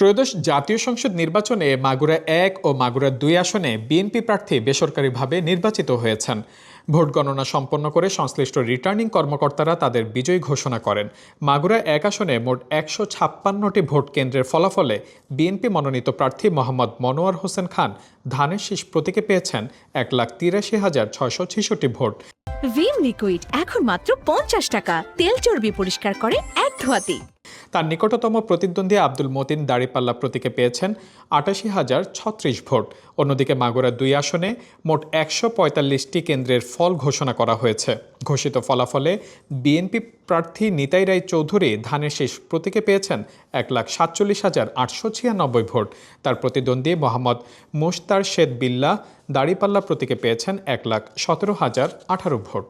ত্রয়োদশ জাতীয় সংসদ নির্বাচনে মাগুরা ১ ও মাগুরা ২ আসনে বিএনপি প্রার্থী বেসরকারিভাবে নির্বাচিত হয়েছেন। ভোট গণনা সম্পন্ন করে সংশ্লিষ্ট রিটার্নিং কর্মকর্তারা তাদের বিজয়ী ঘোষণা করেন। মাগুরা ১ আসনে মোট ১৫৬টি ভোট কেন্দ্রের ফলাফলে বিএনপি মনোনীত প্রার্থী মোহাম্মদ মনোয়ার হোসেন খান ধানের শীষ প্রতীকে পেয়েছেন ১,৮৩,৬৬৬ ভোট। ভিম লিকুইড এখন মাত্র ৫০ টাকা, তেল চর্বি পরিষ্কার করে এক ধোয়াতেই। তার নিকটতম প্রতিদ্বন্দ্বী আব্দুল মতিন দাড়িপাল্লা প্রতীকে পেয়েছেন ৮৮,০৩৬ ভোট। অন্যদিকে মাগুরা ২ আসনে মোট ১৪৫টি কেন্দ্রের ফল ঘোষণা করা হয়েছে। ঘোষিত ফলাফলে বিএনপি প্রার্থী নিতাই রায় চৌধুরী ধানের শীষ প্রতীকে পেয়েছেন ১,৪৭,৮৯৬ ভোট। তার প্রতিদ্বন্দ্বী মোহাম্মদ মুশতার শেদ বিল্লাহ দাড়িপাল্লা প্রতীকে পেয়েছেন ১,১৭,০১৮ ভোট।